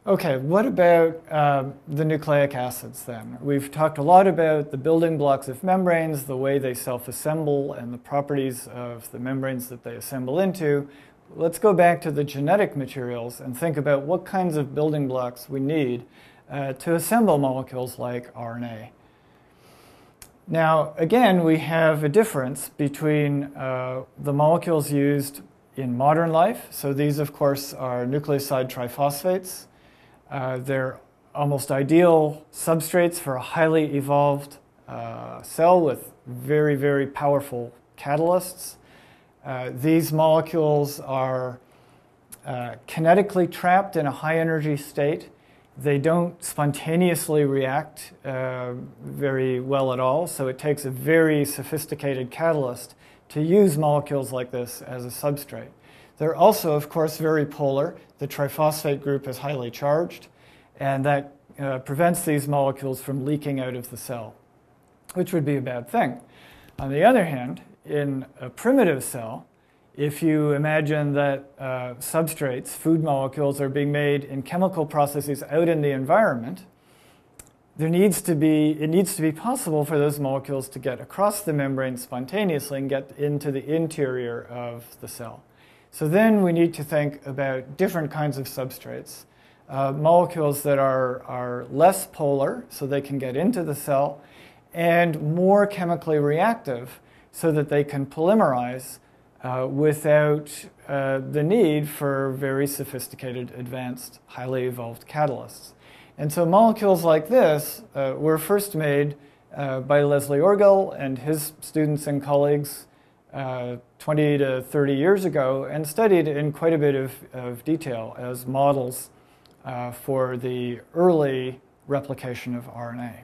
Okay, what about the nucleic acids then? We've talked a lot about the building blocks of membranes, the way they self-assemble, and the properties of the membranes that they assemble into. Let's go back to the genetic materials and think about what kinds of building blocks we need to assemble molecules like RNA. Now, again, we have a difference between the molecules used in modern life. So these, of course, are nucleoside triphosphates. They're almost ideal substrates for a highly evolved cell with very, very powerful catalysts. These molecules are kinetically trapped in a high energy state. They don't spontaneously react very well at all, so it takes a very sophisticated catalyst to use molecules like this as a substrate. They're also, of course, very polar. The triphosphate group is highly charged, and that prevents these molecules from leaking out of the cell, which would be a bad thing. On the other hand, in a primitive cell, if you imagine that substrates, food molecules, are being made in chemical processes out in the environment, it needs to be possible for those molecules to get across the membrane spontaneously and get into the interior of the cell. So then we need to think about different kinds of substrates, molecules that are less polar, so they can get into the cell, and more chemically reactive, so that they can polymerize without the need for very sophisticated, advanced, highly evolved catalysts. And so molecules like this were first made by Leslie Orgel and his students and colleagues 20 to 30 years ago, and studied in quite a bit of detail as models for the early replication of RNA.